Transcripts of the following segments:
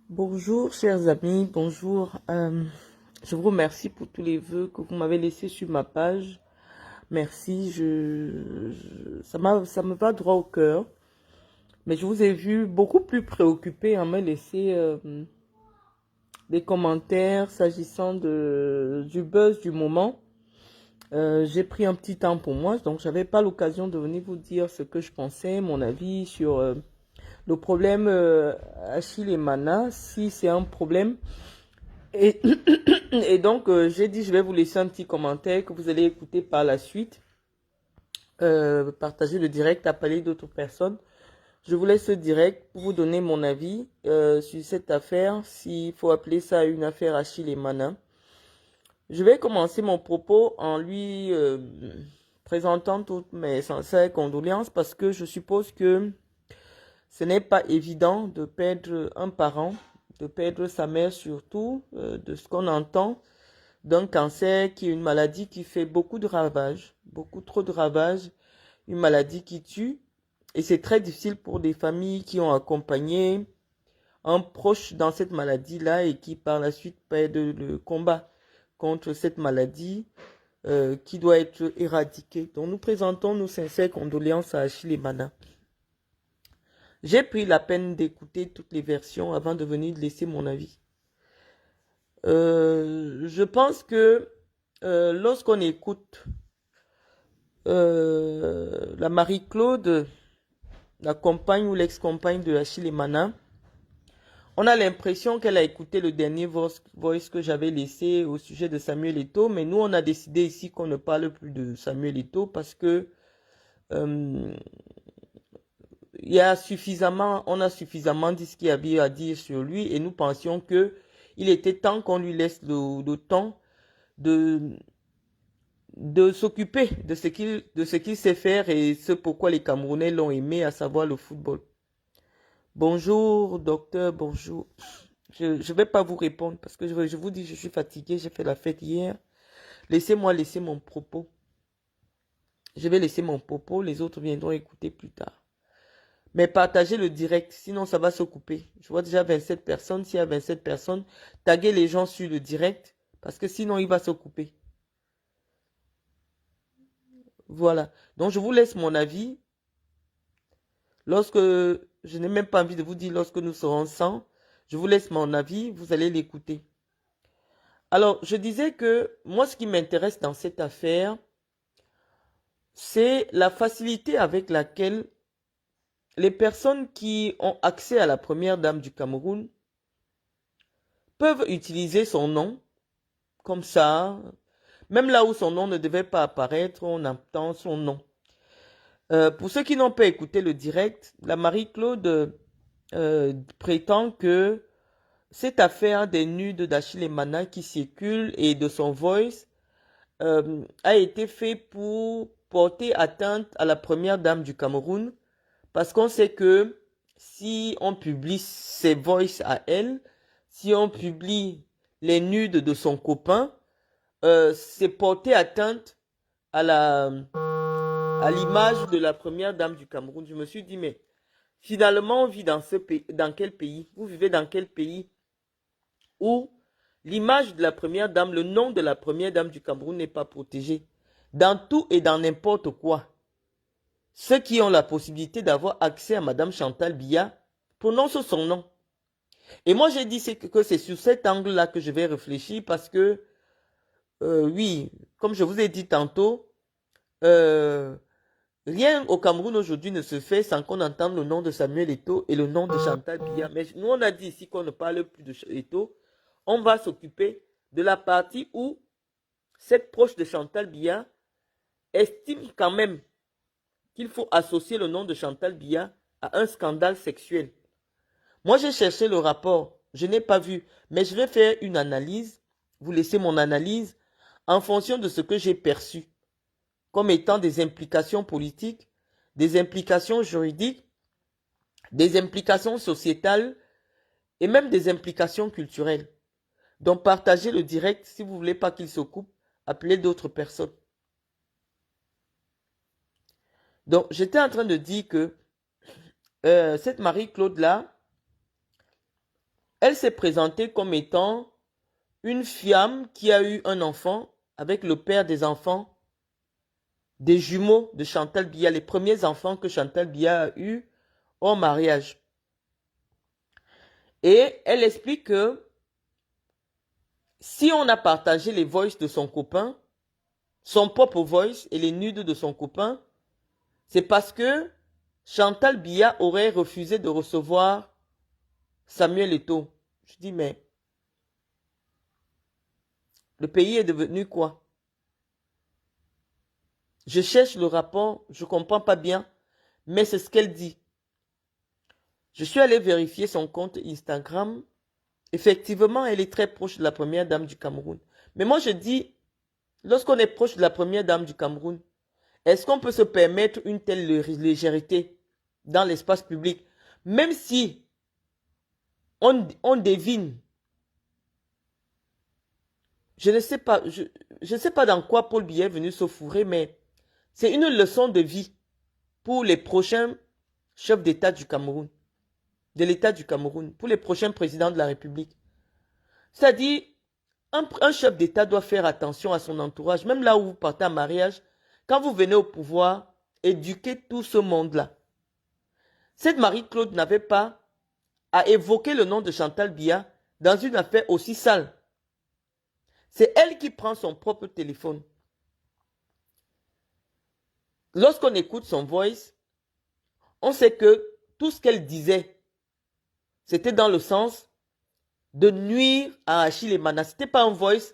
Bonjour chers amis, bonjour. Je vous remercie pour tous les vœux que vous m'avez laissés sur ma page. Merci, ça me va droit au cœur. Mais je vous ai vu beaucoup plus préoccupé à me laisser des commentaires s'agissant du buzz du moment. J'ai pris un petit temps pour moi, donc j'avais pas l'occasion de venir vous dire ce que je pensais, mon avis sur le problème Achille et Mana, si c'est un problème. Et, et donc, j'ai dit, je vais vous laisser un petit commentaire que vous allez écouter par la suite. Partager le direct, appeler d'autres personnes. Je vous laisse le direct pour vous donner mon avis sur cette affaire, s'il faut appeler ça une affaire Achille et Manin. Je vais commencer mon propos en lui présentant toutes mes sincères condoléances parce que je suppose que ce n'est pas évident de perdre un parent, de perdre sa mère surtout, de ce qu'on entend d'un cancer qui est une maladie qui fait beaucoup de ravages, beaucoup trop de ravages, une maladie qui tue. Et c'est très difficile pour des familles qui ont accompagné un proche dans cette maladie-là et qui par la suite perdent le combat contre cette maladie qui doit être éradiquée. Donc nous présentons nos sincères condoléances à Achille et Mana. J'ai pris la peine d'écouter toutes les versions avant de venir laisser mon avis. Je pense que lorsqu'on écoute la Marie-Claude, la compagne ou l'ex-compagne de Achille Mana, on a l'impression qu'elle a écouté le dernier voice que j'avais laissé au sujet de Samuel Eto'o, mais nous on a décidé ici qu'on ne parle plus de Samuel Eto'o parce que on a suffisamment dit ce qu'il y avait à dire sur lui et nous pensions que il était temps qu'on lui laisse le temps de s'occuper de ce qu'il sait faire et ce pourquoi les Camerounais l'ont aimé, à savoir le football. Bonjour, docteur, bonjour. Je ne vais pas vous répondre parce que je vous dis, je suis fatigué, j'ai fait la fête hier. Laissez-moi laisser mon propos. Je vais laisser mon propos, les autres viendront écouter plus tard. Mais partagez le direct, sinon ça va se couper. Je vois déjà 27 personnes. S'il y a 27 personnes, taguez les gens sur le direct parce que sinon il va se couper. Voilà. Donc je vous laisse mon avis. Lorsque, je n'ai même pas envie de vous dire lorsque nous serons 100, je vous laisse mon avis, vous allez l'écouter. Alors, je disais que moi, ce qui m'intéresse dans cette affaire, c'est la facilité avec laquelle les personnes qui ont accès à la première dame du Cameroun peuvent utiliser son nom, comme ça, même là où son nom ne devait pas apparaître, on entend son nom. Pour ceux qui n'ont pas écouté le direct, la Marie-Claude prétend que cette affaire des nudes d'Achille Mana qui circule et de son voice a été fait pour porter atteinte à la première dame du Cameroun parce qu'on sait que si on publie ses voices à elle, si on publie les nudes de son copain, c'est porter atteinte à l'image de la première dame du Cameroun. Je me suis dit, mais finalement, on vit dans ce pays, dans quel pays? Vous vivez dans quel pays où l'image de la première dame, le nom de la première dame du Cameroun n'est pas protégé? Dans tout et dans n'importe quoi. Ceux qui ont la possibilité d'avoir accès à Madame Chantal Biya prononcent son nom. Et moi, j'ai dit que c'est sur cet angle-là que je vais réfléchir parce que, oui, comme je vous ai dit tantôt, rien au Cameroun aujourd'hui ne se fait sans qu'on entende le nom de Samuel Eto'o et le nom de Chantal Biya. Mais nous, on a dit ici qu'on ne parle plus de Eto'o. On va s'occuper de la partie où cette proche de Chantal Biya estime quand même qu'il faut associer le nom de Chantal Biya à un scandale sexuel. Moi, j'ai cherché le rapport. Je n'ai pas vu. Mais je vais faire une analyse. Vous laissez mon analyse en fonction de ce que j'ai perçu comme étant des implications politiques, des implications juridiques, des implications sociétales et même des implications culturelles. Donc, partagez le direct si vous ne voulez pas qu'il se coupe. Appelez d'autres personnes. Donc, j'étais en train de dire que cette Marie-Claude-là, Elle s'est présentée comme étant une femme qui a eu un enfant avec le père des enfants, des jumeaux de Chantal Biya, les premiers enfants que Chantal Biya a eus en mariage. Et elle explique que si on a partagé les voices de son copain, son propre voice et les nudes de son copain, c'est parce que Chantal Biya aurait refusé de recevoir Samuel Eto'o. Je dis, mais le pays est devenu quoi? Je cherche le rapport, je ne comprends pas bien, mais c'est ce qu'elle dit. Je suis allé vérifier son compte Instagram. Effectivement, elle est très proche de la première dame du Cameroun. Mais moi, je dis, lorsqu'on est proche de la première dame du Cameroun, est-ce qu'on peut se permettre une telle légèreté dans l'espace public? Même si on devine, je ne sais pas, je ne sais pas dans quoi Paul Biya est venu se fourrer, mais c'est une leçon de vie pour les prochains chefs d'État du Cameroun, de l'État du Cameroun, pour les prochains présidents de la République. C'est-à-dire, un chef d'État doit faire attention à son entourage, même là où vous partez en mariage, quand vous venez au pouvoir, éduquer tout ce monde-là. Cette Marie-Claude n'avait pas à évoquer le nom de Chantal Biya dans une affaire aussi sale. C'est elle qui prend son propre téléphone. Lorsqu'on écoute son voice, on sait que tout ce qu'elle disait, c'était dans le sens de nuire à Achille Emana. Ce n'était pas un voice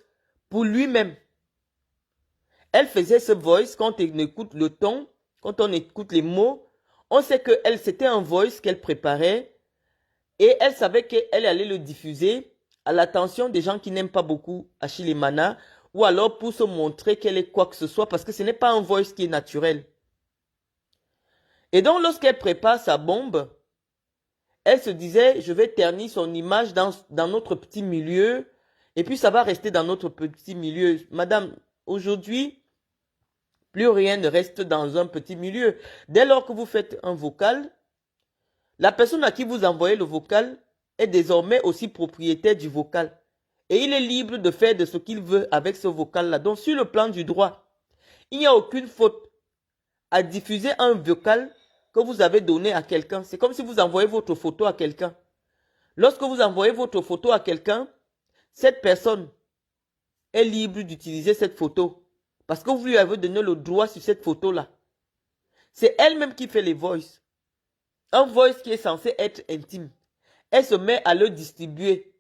pour lui-même. Elle faisait ce voice quand on écoute le ton, quand on écoute les mots. On sait que c'était un voice qu'elle préparait et elle savait qu'elle allait le diffuser à l'attention des gens qui n'aiment pas beaucoup Achille Emana ou alors pour se montrer qu'elle est quoi que ce soit parce que ce n'est pas un voice qui est naturel. Et donc lorsqu'elle prépare sa bombe, elle se disait, je vais ternir son image dans notre petit milieu et puis ça va rester dans notre petit milieu. Madame, aujourd'hui, plus rien ne reste dans un petit milieu. Dès lors que vous faites un vocal, la personne à qui vous envoyez le vocal est désormais aussi propriétaire du vocal. Et il est libre de faire de ce qu'il veut avec ce vocal-là. Donc sur le plan du droit, il n'y a aucune faute à diffuser un vocal que vous avez donné à quelqu'un. C'est comme si vous envoyez votre photo à quelqu'un. Lorsque vous envoyez votre photo à quelqu'un, cette personne est libre d'utiliser cette photo. Parce que vous lui avez donné le droit sur cette photo-là. C'est elle-même qui fait les voices. Un voice qui est censé être intime. Elle se met à le distribuer.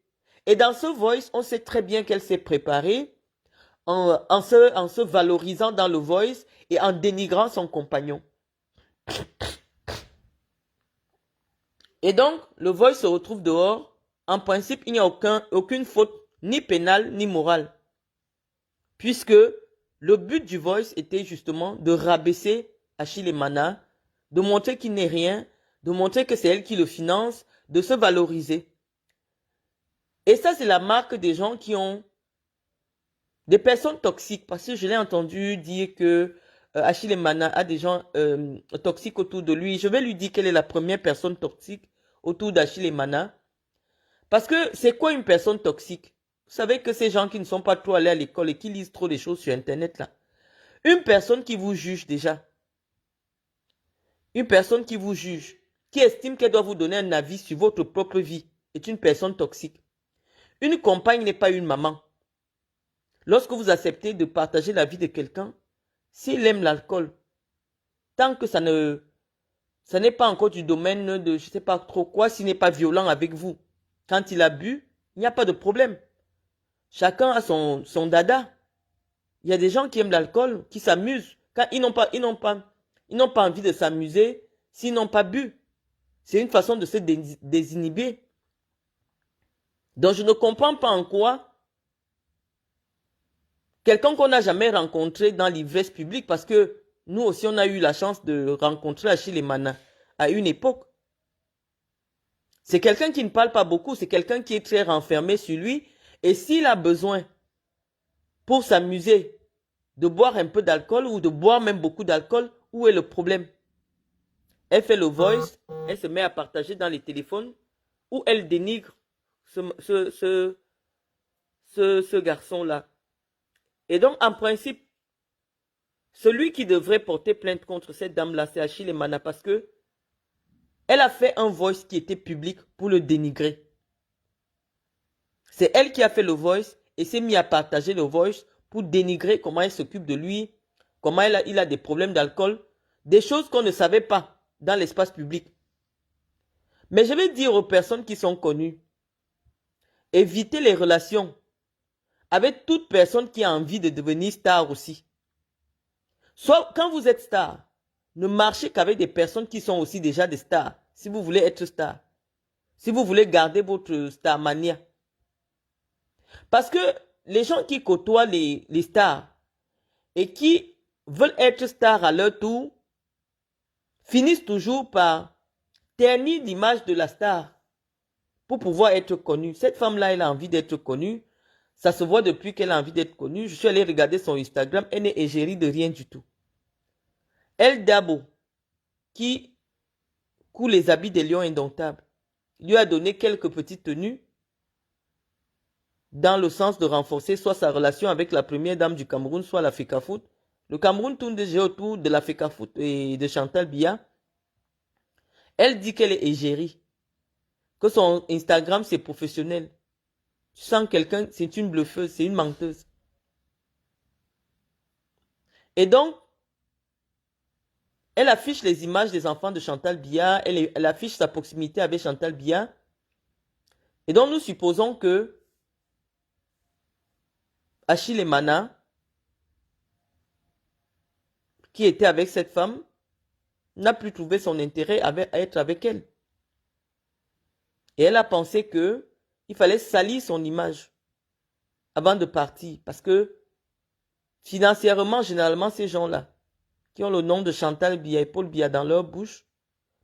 Et dans ce voice, on sait très bien qu'elle s'est préparée en se valorisant dans le voice et en dénigrant son compagnon. Et donc, le voice se retrouve dehors. En principe, il n'y a aucune faute, ni pénale, ni morale. Puisque le but du voice était justement de rabaisser Achille Emana, de montrer qu'il n'est rien, de montrer que c'est elle qui le finance, de se valoriser. Et ça, c'est la marque des gens qui ont des personnes toxiques. Parce que je l'ai entendu dire que Achille Emana a des gens toxiques autour de lui. Je vais lui dire quelle est la première personne toxique autour d'Achille Emana. Parce que c'est quoi une personne toxique? Vous savez que ces gens qui ne sont pas trop allés à l'école et qui lisent trop des choses sur Internet là. Une personne qui vous juge déjà. Une personne qui vous juge, qui estime qu'elle doit vous donner un avis sur votre propre vie, est une personne toxique. Une compagne n'est pas une maman. Lorsque vous acceptez de partager la vie de quelqu'un, s'il aime l'alcool, tant que ça n'est pas encore du domaine de je ne sais pas trop quoi, s'il n'est pas violent avec vous, quand il a bu, il n'y a pas de problème. Chacun a son dada. Il y a des gens qui aiment l'alcool, qui s'amusent. Quand ils n'ont pas envie de s'amuser s'ils n'ont pas bu. C'est une façon de se désinhiber. Donc je ne comprends pas en quoi quelqu'un qu'on n'a jamais rencontré dans l'ivresse publique, parce que nous aussi on a eu la chance de rencontrer Achille Emana à une époque. C'est quelqu'un qui ne parle pas beaucoup, c'est quelqu'un qui est très renfermé sur lui. Et s'il a besoin, pour s'amuser, de boire un peu d'alcool ou de boire même beaucoup d'alcool, où est le problème? Elle fait le voice, elle se met à partager dans les téléphones où elle dénigre ce garçon-là. Et donc, en principe, celui qui devrait porter plainte contre cette dame-là, c'est Achille Mana, parce que elle a fait un voice qui était public pour le dénigrer. C'est elle qui a fait le voice et s'est mis à partager le voice pour dénigrer comment elle s'occupe de lui, comment il a des problèmes d'alcool, des choses qu'on ne savait pas dans l'espace public. Mais je vais dire aux personnes qui sont connues, évitez les relations avec toute personne qui a envie de devenir star aussi. Soit quand vous êtes star, ne marchez qu'avec des personnes qui sont aussi déjà des stars, si vous voulez être star. Si vous voulez garder votre starmania. Parce que les gens qui côtoient les stars et qui veulent être stars à leur tour, finissent toujours par ternir l'image de la star pour pouvoir être connue. Cette femme-là, elle a envie d'être connue. Ça se voit depuis qu'elle a envie d'être connue. Je suis allé regarder son Instagram. Elle n'est égérie de rien du tout. El Dabo, qui coud les habits des lions indomptables, lui a donné quelques petites tenues dans le sens de renforcer soit sa relation avec la première dame du Cameroun, soit la FECAFOOT. Le Cameroun tourne déjà autour de la FECAFOOT et de Chantal Biya. Elle dit qu'elle est égérie, que son Instagram c'est professionnel. Tu sens quelqu'un, c'est une bluffeuse, c'est une menteuse. Et donc, elle affiche les images des enfants de Chantal Biya, elle affiche sa proximité avec Chantal Biya. Et donc, nous supposons que Achille Mana, qui était avec cette femme, n'a plus trouvé son intérêt à être avec elle. Et elle a pensé que il fallait salir son image avant de partir. Parce que financièrement, généralement, ces gens-là, qui ont le nom de Chantal Biya et Paul Biya dans leur bouche,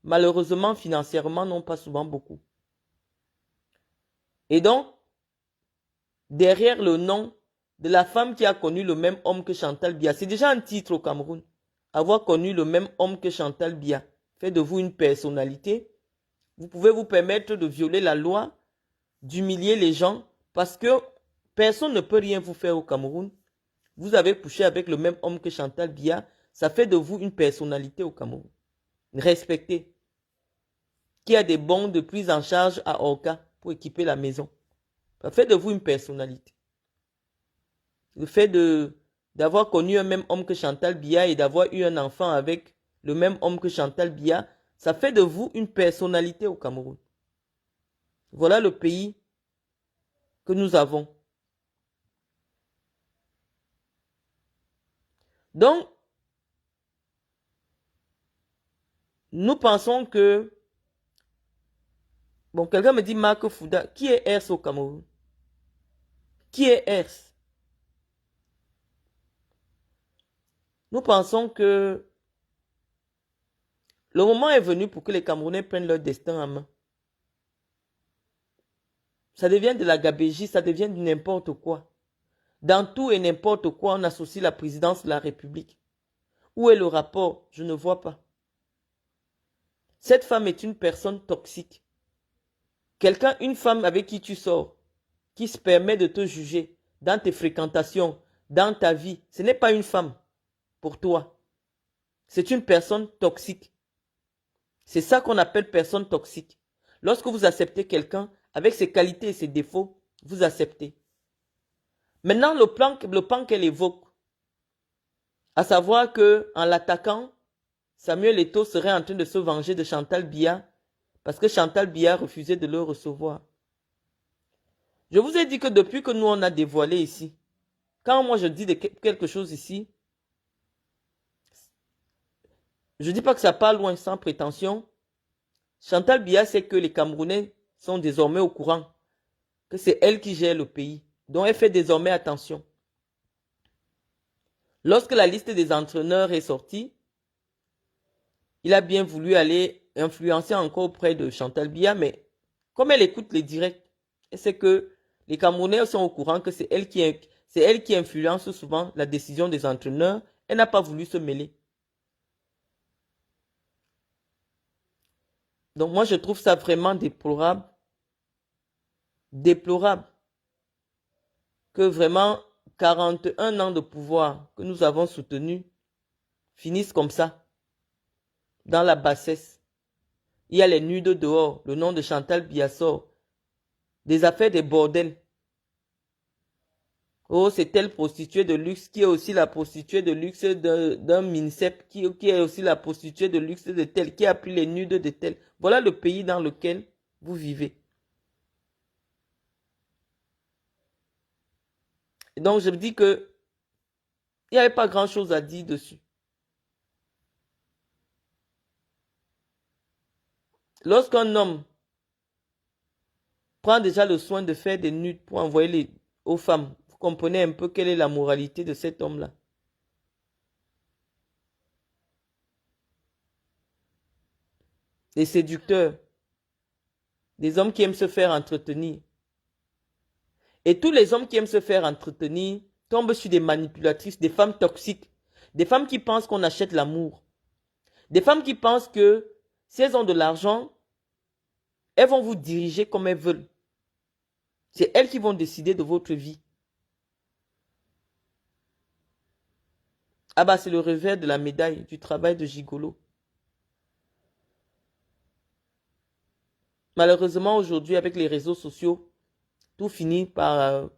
malheureusement, financièrement, n'ont pas souvent beaucoup. Et donc, derrière le nom de la femme qui a connu le même homme que Chantal Biya, c'est déjà un titre au Cameroun. Avoir connu le même homme que Chantal Biya fait de vous une personnalité. Vous pouvez vous permettre de violer la loi, d'humilier les gens, parce que personne ne peut rien vous faire au Cameroun. Vous avez couché avec le même homme que Chantal Biya, ça fait de vous une personnalité au Cameroun. Respectez. Qui a des bons de prise en charge à Orca pour équiper la maison. Ça fait de vous une personnalité. Le fait d'avoir connu un même homme que Chantal Biya et d'avoir eu un enfant avec le même homme que Chantal Biya, ça fait de vous une personnalité au Cameroun. Voilà le pays que nous avons. Donc, nous pensons que... Bon, quelqu'un me dit Marc Fouda. Qui est Ers au Cameroun? Qui est Ers? Nous pensons que le moment est venu pour que les Camerounais prennent leur destin en main. Ça devient de la gabégie, ça devient de n'importe quoi. Dans tout et n'importe quoi, on associe la présidence de la République. Où est le rapport? Je ne vois pas. Cette femme est une personne toxique. Quelqu'un, une femme avec qui tu sors, qui se permet de te juger dans tes fréquentations, dans ta vie, ce n'est pas une femme pour toi. C'est une personne toxique. C'est ça qu'on appelle personne toxique. Lorsque vous acceptez quelqu'un avec ses qualités et ses défauts, vous acceptez. Maintenant, le plan qu'elle évoque, à savoir qu'en l'attaquant, Samuel Eto'o serait en train de se venger de Chantal Biya parce que Chantal Biya refusait de le recevoir. Je vous ai dit que depuis que nous on a dévoilé ici, quand moi je dis quelque chose ici, je ne dis pas que ça part loin sans prétention. Chantal Biya sait que les Camerounais sont désormais au courant que c'est elle qui gère le pays. Donc elle fait désormais attention. Lorsque la liste des entraîneurs est sortie, il a bien voulu aller influencer encore auprès de Chantal Biya, mais comme elle écoute les directs, elle sait que les Camerounais sont au courant que c'est elle qui influence souvent la décision des entraîneurs. Elle n'a pas voulu se mêler. Donc moi, je trouve ça vraiment déplorable. déplorable que vraiment 41 ans de pouvoir que nous avons soutenus finissent comme ça, dans la bassesse. Il y a les nuits de dehors, le nom de Chantal Biassor, des affaires des bordels. Oh, c'est telle prostituée de luxe qui est aussi la prostituée de luxe d'un MINSEP, qui est aussi la prostituée de luxe de tel, qui a pris les nudes de tel. Voilà le pays dans lequel vous vivez. Et donc, je me dis que il n'y avait pas grand-chose à dire dessus. Lorsqu'un homme prend déjà le soin de faire des nudes pour envoyer aux femmes, vous comprenez un peu quelle est la moralité de cet homme-là. Des séducteurs, des hommes qui aiment se faire entretenir. Et tous les hommes qui aiment se faire entretenir tombent sur des manipulatrices, des femmes toxiques, des femmes qui pensent qu'on achète l'amour, des femmes qui pensent que si elles ont de l'argent, elles vont vous diriger comme elles veulent. C'est elles qui vont décider de votre vie. Ah bah c'est le revers de la médaille du travail de gigolo. Malheureusement aujourd'hui avec les réseaux sociaux, tout finit par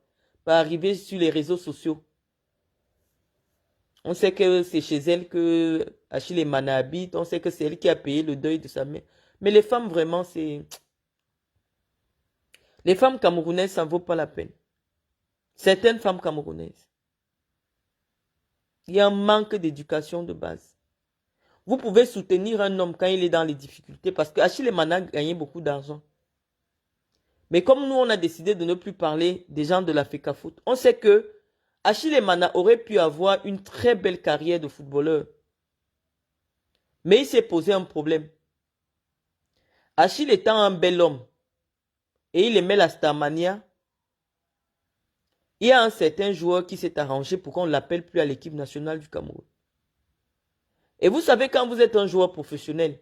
arriver sur les réseaux sociaux. On sait que c'est chez elle que Achille Mana habite, on sait que c'est elle qui a payé le deuil de sa mère. Mais les femmes vraiment c'est... Les femmes camerounaises, ça ne vaut pas la peine. Certaines femmes camerounaises. Il y a un manque d'éducation de base. Vous pouvez soutenir un homme quand il est dans les difficultés parce que Achille Mana a gagné beaucoup d'argent. Mais comme nous, on a décidé de ne plus parler des gens de la FECAFOOT, on sait que Achille Mana aurait pu avoir une très belle carrière de footballeur. Mais il s'est posé un problème. Achille étant un bel homme, et il aimait la Starmania, il y a un certain joueur qui s'est arrangé pour qu'on ne l'appelle plus à l'équipe nationale du Cameroun. Et vous savez, quand vous êtes un joueur professionnel,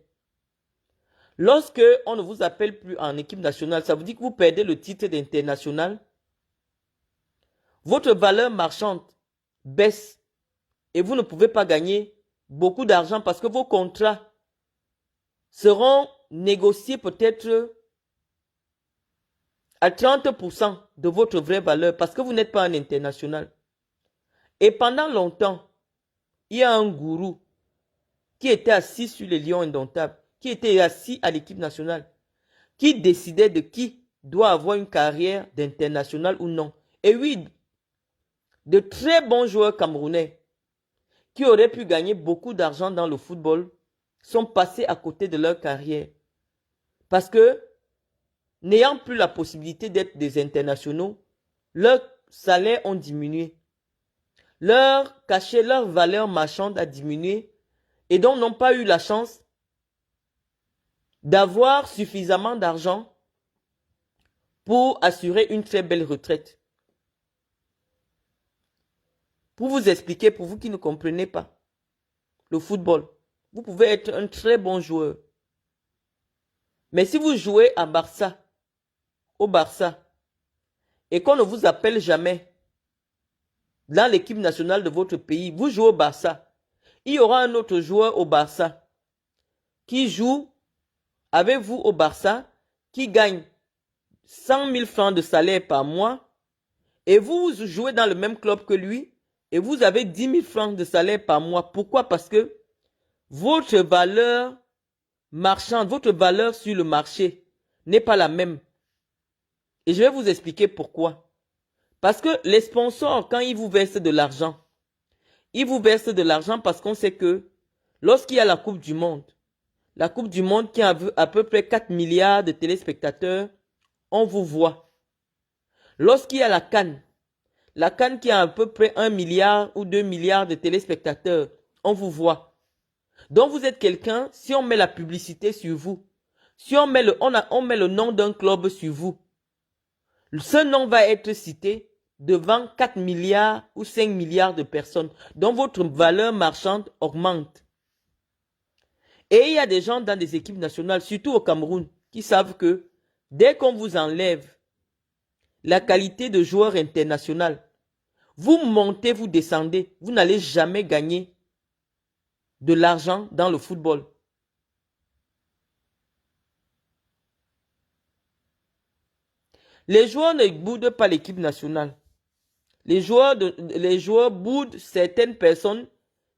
lorsque on ne vous appelle plus en équipe nationale, ça vous dit que vous perdez le titre d'international. Votre valeur marchande baisse et vous ne pouvez pas gagner beaucoup d'argent parce que vos contrats seront négociés peut-être à 30% de votre vraie valeur parce que vous n'êtes pas un international. Et pendant longtemps, il y a un gourou qui était assis sur les lions indomptables, qui était assis à l'équipe nationale, qui décidait de qui doit avoir une carrière d'international ou non. Et oui, de très bons joueurs camerounais qui auraient pu gagner beaucoup d'argent dans le football sont passés à côté de leur carrière. Parce que, n'ayant plus la possibilité d'être des internationaux, leurs salaires ont diminué. Leur cachet, leur valeur marchande a diminué et donc n'ont pas eu la chance d'avoir suffisamment d'argent pour assurer une très belle retraite. Pour vous expliquer, pour vous qui ne comprenez pas le football, vous pouvez être un très bon joueur. Mais si vous jouez à Barça, au Barça, et qu'on ne vous appelle jamais dans l'équipe nationale de votre pays, vous jouez au Barça, il y aura un autre joueur au Barça qui joue avec vous au Barça, qui gagne 100 000 francs de salaire par mois, et vous jouez dans le même club que lui, et vous avez 10 000 francs de salaire par mois. Pourquoi? Parce que votre valeur marchande, votre valeur sur le marché n'est pas la même. Et je vais vous expliquer pourquoi. Parce que les sponsors, quand ils vous versent de l'argent, ils vous versent de l'argent parce qu'on sait que lorsqu'il y a la Coupe du Monde qui a à peu près 4 milliards de téléspectateurs, on vous voit. Lorsqu'il y a la CAN qui a à peu près 1 milliard ou 2 milliards de téléspectateurs, on vous voit. Donc vous êtes quelqu'un, si on met la publicité sur vous, si on met le nom d'un club sur vous, ce nom va être cité devant 4 milliards ou 5 milliards de personnes. Donc votre valeur marchande augmente. Et il y a des gens dans des équipes nationales, surtout au Cameroun, qui savent que dès qu'on vous enlève la qualité de joueur international. Vous montez, vous descendez, vous n'allez jamais gagner de l'argent dans le football. Les joueurs ne boudent pas l'équipe nationale. Les joueurs boudent certaines personnes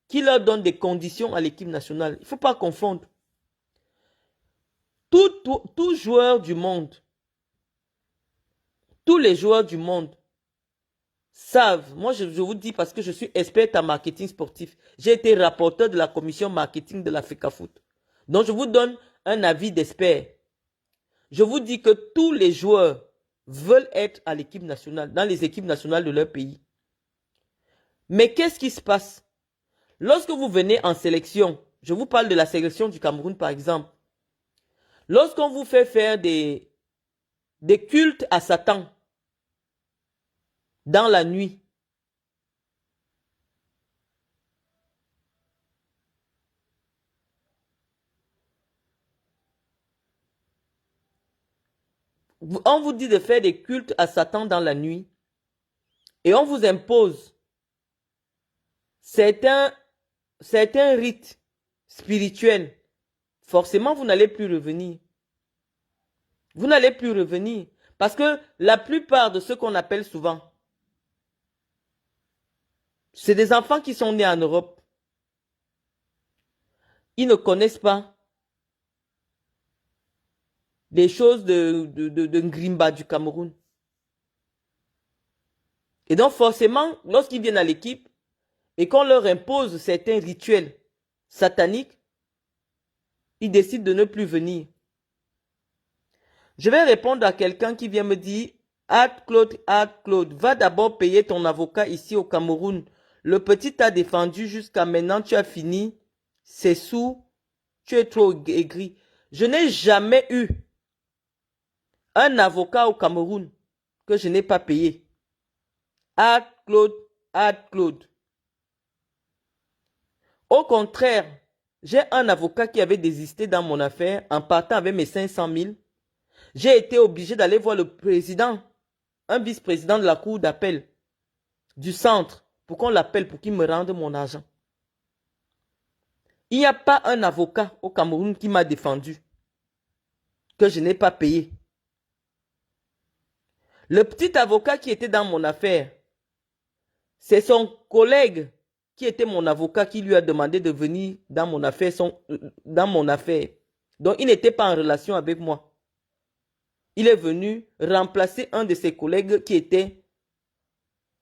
qui leur donnent des conditions à l'équipe nationale. Il ne faut pas confondre. Tout joueur du monde, tous les joueurs du monde savent, moi je vous dis parce que je suis expert en marketing sportif. J'ai été rapporteur de la commission marketing de la FECAFOOT. Donc je vous donne un avis d'expert. Je vous dis que tous les joueurs veulent être à l'équipe nationale, dans les équipes nationales de leur pays. Mais qu'est-ce qui se passe? Lorsque vous venez en sélection, je vous parle de la sélection du Cameroun par exemple, lorsqu'on vous fait faire des cultes à Satan dans la nuit, on vous dit de faire des cultes à Satan dans la nuit et on vous impose certains rites spirituels, forcément vous n'allez plus revenir. Vous n'allez plus revenir. Parce que la plupart de ceux qu'on appelle souvent, c'est des enfants qui sont nés en Europe. Ils ne connaissent pas des choses de Ngrimba du Cameroun. Et donc forcément, lorsqu'ils viennent à l'équipe et qu'on leur impose certains rituels sataniques, ils décident de ne plus venir. Je vais répondre à quelqu'un qui vient me dire, Claude, va d'abord payer ton avocat ici au Cameroun. Le petit t'a défendu jusqu'à maintenant, tu as fini. C'est sous, tu es trop aigri. Je n'ai jamais eu un avocat au Cameroun que je n'ai pas payé. Claude. Au contraire, j'ai un avocat qui avait désisté dans mon affaire en partant avec mes 500 000. J'ai été obligé d'aller voir le président, un vice-président de la cour d'appel du centre, pour qu'on l'appelle, pour qu'il me rende mon argent. Il n'y a pas un avocat au Cameroun qui m'a défendu, que je n'ai pas payé. Le petit avocat qui était dans mon affaire, c'est son collègue qui était mon avocat qui lui a demandé de venir dans mon affaire. Donc, il n'était pas en relation avec moi. Il est venu remplacer un de ses collègues qui était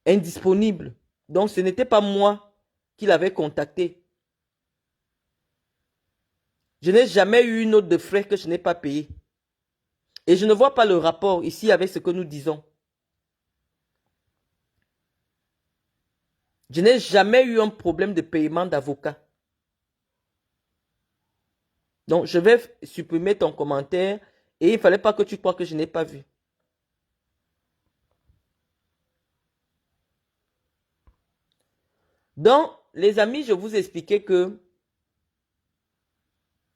indisponible. Donc, ce n'était pas moi qui l'avais contacté. Je n'ai jamais eu une note de frais que je n'ai pas payée. Et je ne vois pas le rapport ici avec ce que nous disons. Je n'ai jamais eu un problème de paiement d'avocat. Donc, je vais supprimer ton commentaire et il ne fallait pas que tu crois que je n'ai pas vu. Donc, les amis, je vous expliquais que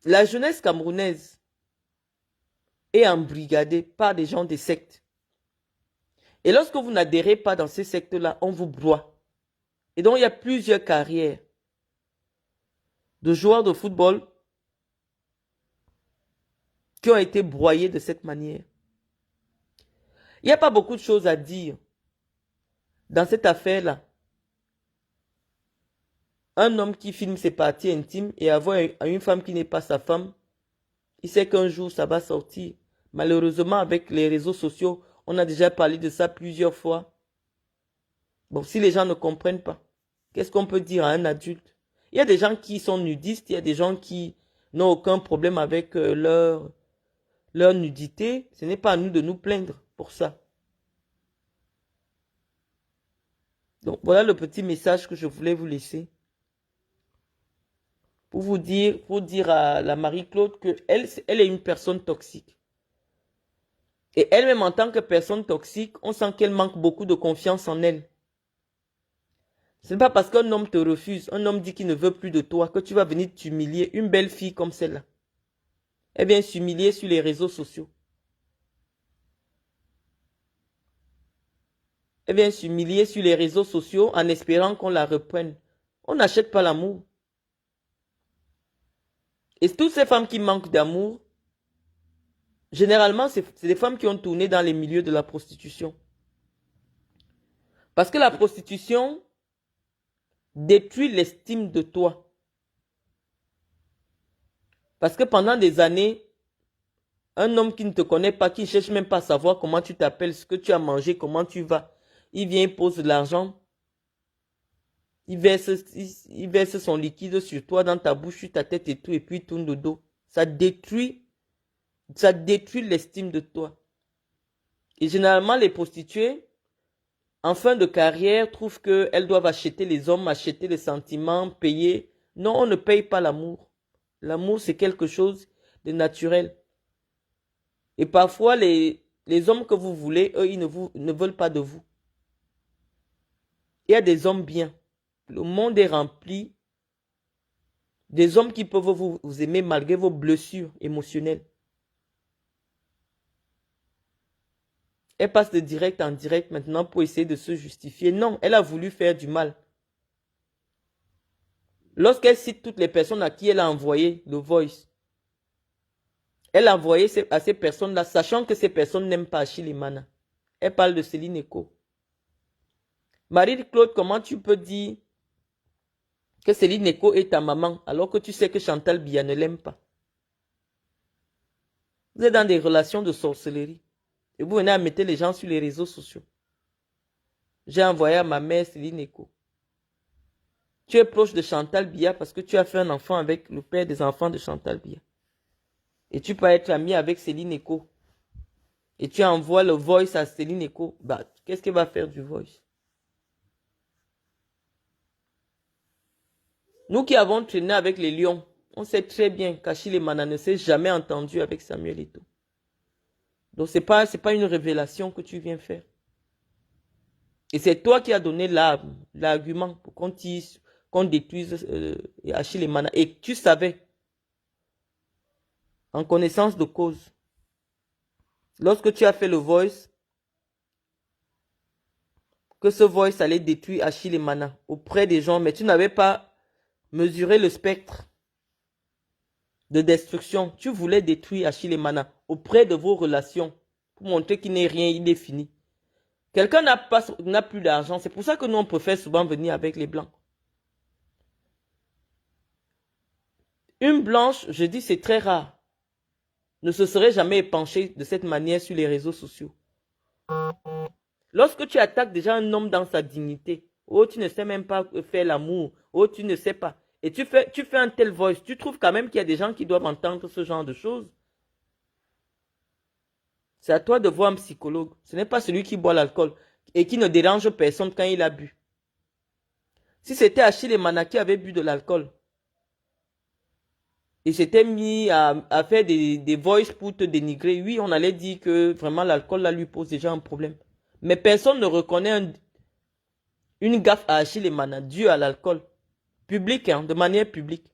la jeunesse camerounaise est embrigadée par des gens des sectes. Et lorsque vous n'adhérez pas dans ces sectes-là, on vous broie. Et donc, il y a plusieurs carrières de joueurs de football qui ont été broyés de cette manière. Il n'y a pas beaucoup de choses à dire dans cette affaire-là. Un homme qui filme ses parties intimes et avoir une femme qui n'est pas sa femme, il sait qu'un jour ça va sortir. Malheureusement, avec les réseaux sociaux, on a déjà parlé de ça plusieurs fois. Bon, si les gens ne comprennent pas, qu'est-ce qu'on peut dire à un adulte? Il y a des gens qui sont nudistes, il y a des gens qui n'ont aucun problème avec leur nudité. Ce n'est pas à nous de nous plaindre pour ça. Donc, voilà le petit message que je voulais vous laisser. Pour vous dire à la Marie-Claude qu'elle est une personne toxique. Et elle-même, en tant que personne toxique, on sent qu'elle manque beaucoup de confiance en elle. Ce n'est pas parce qu'un homme te refuse, un homme dit qu'il ne veut plus de toi, que tu vas venir t'humilier. Une belle fille comme celle-là, elle vient s'humilier sur les réseaux sociaux. Elle vient s'humilier sur les réseaux sociaux en espérant qu'on la reprenne. On n'achète pas l'amour. Et toutes ces femmes qui manquent d'amour, généralement, c'est des femmes qui ont tourné dans les milieux de la prostitution. Parce que la prostitution détruit l'estime de toi. Parce que pendant des années, un homme qui ne te connaît pas, qui ne cherche même pas à savoir comment tu t'appelles, ce que tu as mangé, comment tu vas, il vient, il pose de l'argent, il verse son liquide sur toi, dans ta bouche, sur ta tête et tout, et puis il tourne le dos. Ça détruit l'estime de toi. Et généralement, les prostituées, en fin de carrière, trouvent qu'elles doivent acheter les hommes, acheter les sentiments, payer. Non, on ne paye pas l'amour. L'amour, c'est quelque chose de naturel. Et parfois, les hommes que vous voulez, eux, ils ne veulent pas de vous. Il y a des hommes bien. Le monde est rempli des hommes qui peuvent vous aimer malgré vos blessures émotionnelles. Elle passe de direct en direct maintenant pour essayer de se justifier. Non, elle a voulu faire du mal. Lorsqu'elle cite toutes les personnes à qui elle a envoyé le voice, elle a envoyé à ces personnes-là, sachant que ces personnes n'aiment pas Achille Mana. Elle parle de Céline Eco. Marie-Claude, comment tu peux dire que Céline Eco est ta maman alors que tu sais que Chantal Biya ne l'aime pas? Vous êtes dans des relations de sorcellerie. Et vous venez à mettre les gens sur les réseaux sociaux. J'ai envoyé à ma mère Céline Eco. Tu es proche de Chantal Biya parce que tu as fait un enfant avec le père des enfants de Chantal Biya. Et tu peux être ami avec Céline Eco. Et tu envoies le voice à Céline Eco. Bah, qu'est-ce qu'elle va faire du voice? Nous qui avons traîné avec les lions, on sait très bien qu'Achille Mana ne s'est jamais entendu avec Samuel Eto'o. Donc c'est pas une révélation que tu viens faire. Et c'est toi qui as donné l'argument pour qu'on détruise Achille Mana. Et tu savais, en connaissance de cause, lorsque tu as fait le voice, que ce voice allait détruire Achille Mana auprès des gens, mais tu n'avais pas mesuré le spectre de destruction. Tu voulais détruire Achille Mana auprès de vos relations pour montrer qu'il n'est rien, il est fini. Quelqu'un n'a plus d'argent. C'est pour ça que nous, on préfère souvent venir avec les blancs. Une blanche, je dis, c'est très rare, ne se serait jamais épanchée de cette manière sur les réseaux sociaux. Lorsque tu attaques déjà un homme dans sa dignité, oh, tu ne sais même pas faire l'amour, oh, tu ne sais pas, et tu fais un tel voice, tu trouves quand même qu'il y a des gens qui doivent entendre ce genre de choses. C'est à toi de voir un psychologue. Ce n'est pas celui qui boit l'alcool et qui ne dérange personne quand il a bu. Si c'était Achille Mana qui avait bu de l'alcool et s'était mis à faire des voices pour te dénigrer, oui, on allait dire que vraiment l'alcool là lui pose déjà un problème. Mais personne ne reconnaît une gaffe à Achille Mana due à l'alcool. Public, hein, de manière publique.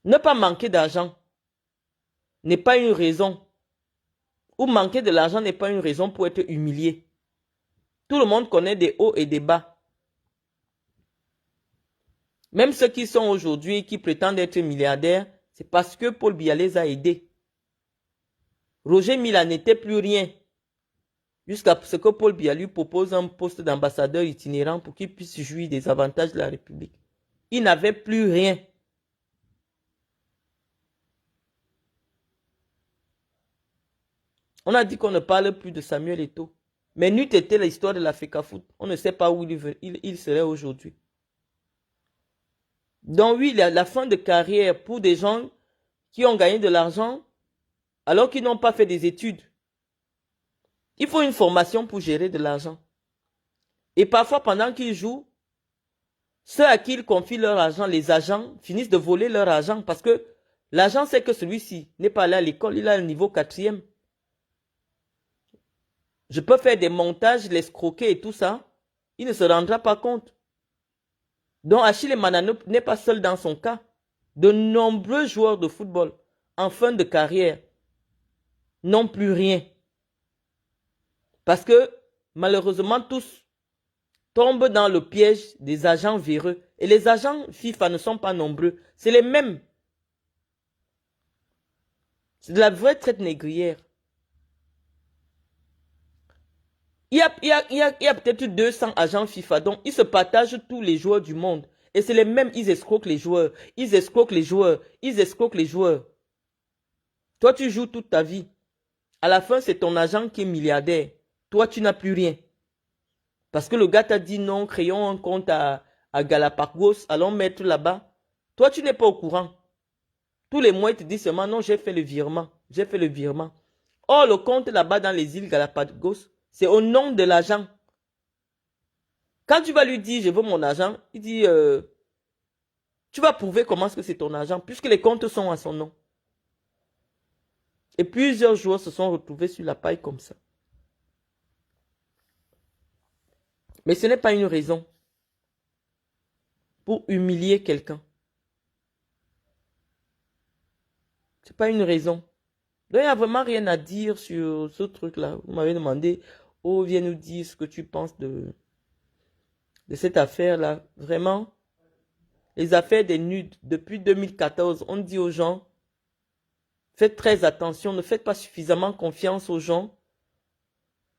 Ne pas manquer d'argent n'est pas une raison. Ou manquer de l'argent n'est pas une raison pour être humilié. Tout le monde connaît des hauts et des bas. Même ceux qui sont aujourd'hui, qui prétendent être milliardaires, c'est parce que Paul Biya les a aidés. Roger Mila n'était plus rien. Jusqu'à ce que Paul Biya lui propose un poste d'ambassadeur itinérant pour qu'il puisse jouir des avantages de la République. Il n'avait plus rien. On a dit qu'on ne parle plus de Samuel Eto'o. Mais n'eût été l'histoire de la FECAFOOT, on ne sait pas où il serait aujourd'hui. Donc oui, la fin de carrière pour des gens qui ont gagné de l'argent alors qu'ils n'ont pas fait des études. Il faut une formation pour gérer de l'argent. Et parfois, pendant qu'ils jouent, ceux à qui ils confient leur argent, les agents, finissent de voler leur argent parce que l'agent sait que celui-ci n'est pas allé à l'école, il a le niveau 4e. Je peux faire des montages, l'escroquer et tout ça. Il ne se rendra pas compte. Donc Achille Mana n'est pas seul dans son cas. De nombreux joueurs de football en fin de carrière n'ont plus rien. Parce que malheureusement, tous tombent dans le piège des agents véreux. Et les agents FIFA ne sont pas nombreux. C'est les mêmes. C'est de la vraie traite négrière. Il y a peut-être 200 agents FIFA, donc ils se partagent tous les joueurs du monde. Et c'est les mêmes, ils escroquent les joueurs, ils escroquent les joueurs, ils escroquent les joueurs. Toi, tu joues toute ta vie. À la fin, c'est ton agent qui est milliardaire. Toi, tu n'as plus rien. Parce que le gars t'a dit non, créons un compte à Galapagos, allons mettre là-bas. Toi, tu n'es pas au courant. Tous les mois, il te dit seulement non, j'ai fait le virement. J'ai fait le virement. Or, le compte là-bas dans les îles Galapagos, c'est au nom de l'agent. Quand tu vas lui dire, je veux mon argent, il dit, tu vas prouver comment c'est ton argent, puisque les comptes sont à son nom. Et plusieurs joueurs se sont retrouvés sur la paille comme ça. Mais ce n'est pas une raison pour humilier quelqu'un. Ce n'est pas une raison. Donc, il n'y a vraiment rien à dire sur ce truc-là. Vous m'avez demandé, oh, viens nous dire ce que tu penses de cette affaire-là. Vraiment, les affaires des nudes, depuis 2014, on dit aux gens, faites très attention, ne faites pas suffisamment confiance aux gens.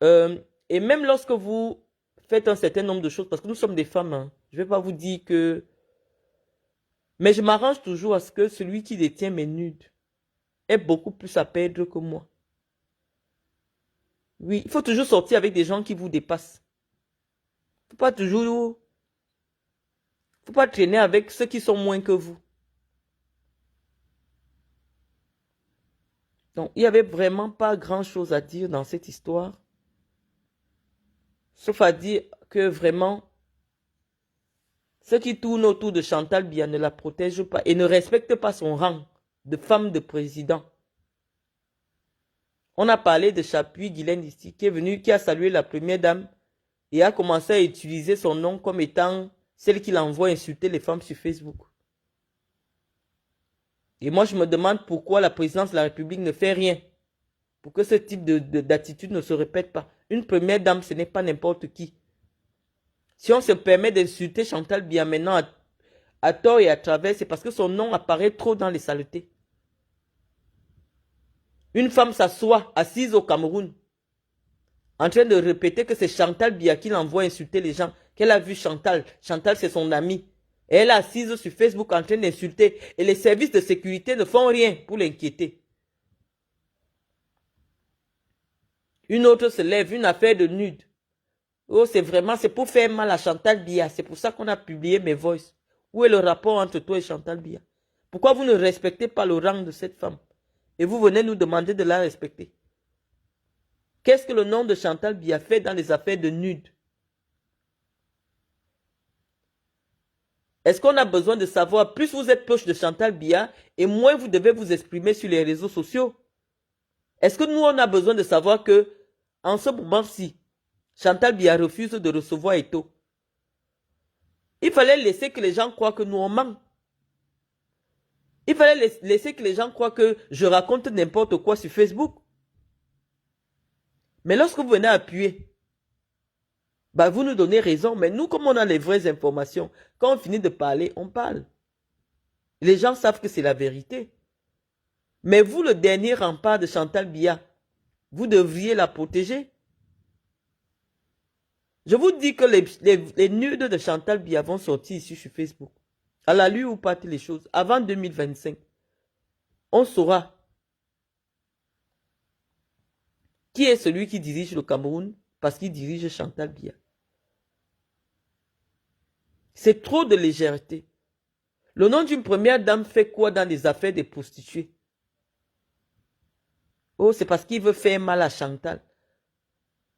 Et même lorsque vous faites un certain nombre de choses, parce que nous sommes des femmes, hein, je ne vais pas vous dire que... Mais je m'arrange toujours à ce que celui qui détient mes nudes ait beaucoup plus à perdre que moi. Oui, il faut toujours sortir avec des gens qui vous dépassent. Il ne faut pas traîner avec ceux qui sont moins que vous. Donc, il n'y avait vraiment pas grand-chose à dire dans cette histoire. Sauf à dire que vraiment, ceux qui tournent autour de Chantal Biya ne la protègent pas et ne respectent pas son rang de femme de président. On a parlé de Chapuis Guylaine ici, qui est venu, qui a salué la première dame et a commencé à utiliser son nom comme étant celle qui l'envoie insulter les femmes sur Facebook. Et moi, je me demande pourquoi la présidence de la République ne fait rien pour que ce type d'attitude ne se répète pas. Une première dame, ce n'est pas n'importe qui. Si on se permet d'insulter Chantal Biya maintenant à tort et à travers, c'est parce que son nom apparaît trop dans les saletés. Une femme s'assoit assise au Cameroun en train de répéter que c'est Chantal Biya qui l'envoie insulter les gens, qu'elle a vu Chantal. Chantal, c'est son amie. Et elle est assise sur Facebook en train d'insulter. Et les services de sécurité ne font rien pour l'inquiéter. Une autre se lève, une affaire de nude. Oh, c'est pour faire mal à Chantal Biya. C'est pour ça qu'on a publié mes voices. Où est le rapport entre toi et Chantal Biya? Pourquoi vous ne respectez pas le rang de cette femme? Et vous venez nous demander de la respecter. Qu'est-ce que le nom de Chantal Biya fait dans les affaires de nude? Est-ce qu'on a besoin de savoir, plus vous êtes proche de Chantal Biya, et moins vous devez vous exprimer sur les réseaux sociaux? Est-ce que nous, on a besoin de savoir que, en ce moment-ci, Chantal Biya refuse de recevoir Eto'o? Il fallait laisser que les gens croient que nous, on ment. Il fallait laisser que les gens croient que je raconte n'importe quoi sur Facebook. Mais lorsque vous venez appuyer, bah vous nous donnez raison. Mais nous, comme on a les vraies informations, quand on finit de parler, on parle. Les gens savent que c'est la vérité. Mais vous, le dernier rempart de Chantal Biya, vous devriez la protéger. Je vous dis que les nudes de Chantal Biya vont sortir ici sur Facebook. À la lui où partent les choses. Avant 2025, on saura qui est celui qui dirige le Cameroun parce qu'il dirige Chantal Biya. C'est trop de légèreté. Le nom d'une première dame fait quoi dans les affaires des prostituées? Oh, c'est parce qu'il veut faire mal à Chantal.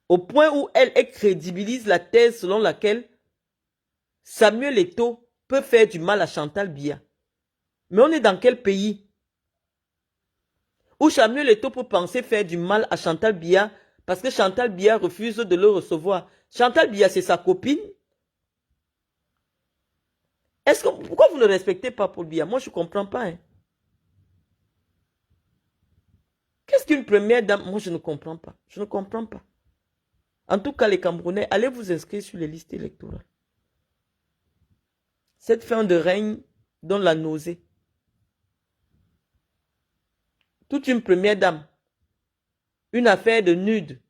Au point où elle crédibilise la thèse selon laquelle Samuel Eto'o peut faire du mal à Chantal Biya. Mais on est dans quel pays? Où Samuel Eto'o peut penser faire du mal à Chantal Biya parce que Chantal Biya refuse de le recevoir. Chantal Biya, c'est sa copine. Pourquoi vous ne respectez pas Paul Biya? Moi, je ne comprends pas. Hein. Qu'est-ce qu'une première dame? Moi, je ne comprends pas. Je ne comprends pas. En tout cas, les Camerounais, allez vous inscrire sur les listes électorales. Cette fin de règne donne la nausée. Toute une première dame. Une affaire de nude.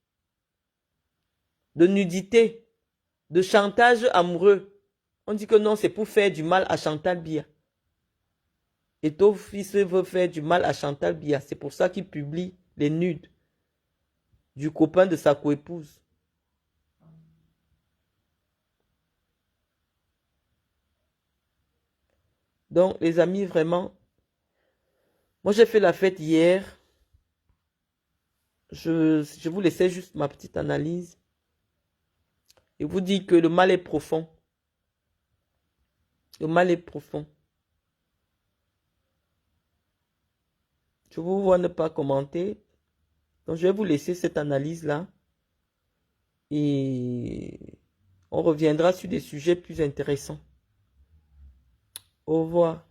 De nudité. De chantage amoureux. On dit que non, c'est pour faire du mal à Chantal Biya. Et ton fils veut faire du mal à Chantal Biya. C'est pour ça qu'il publie les nudes du copain de sa coépouse. Donc, les amis, vraiment, moi j'ai fait la fête hier. Je vous laissais juste ma petite analyse. Et vous dis que le mal est profond. Le mal est profond. Je vous vois ne pas commenter. Donc, je vais vous laisser cette analyse-là. Et on reviendra sur des sujets plus intéressants. Au revoir.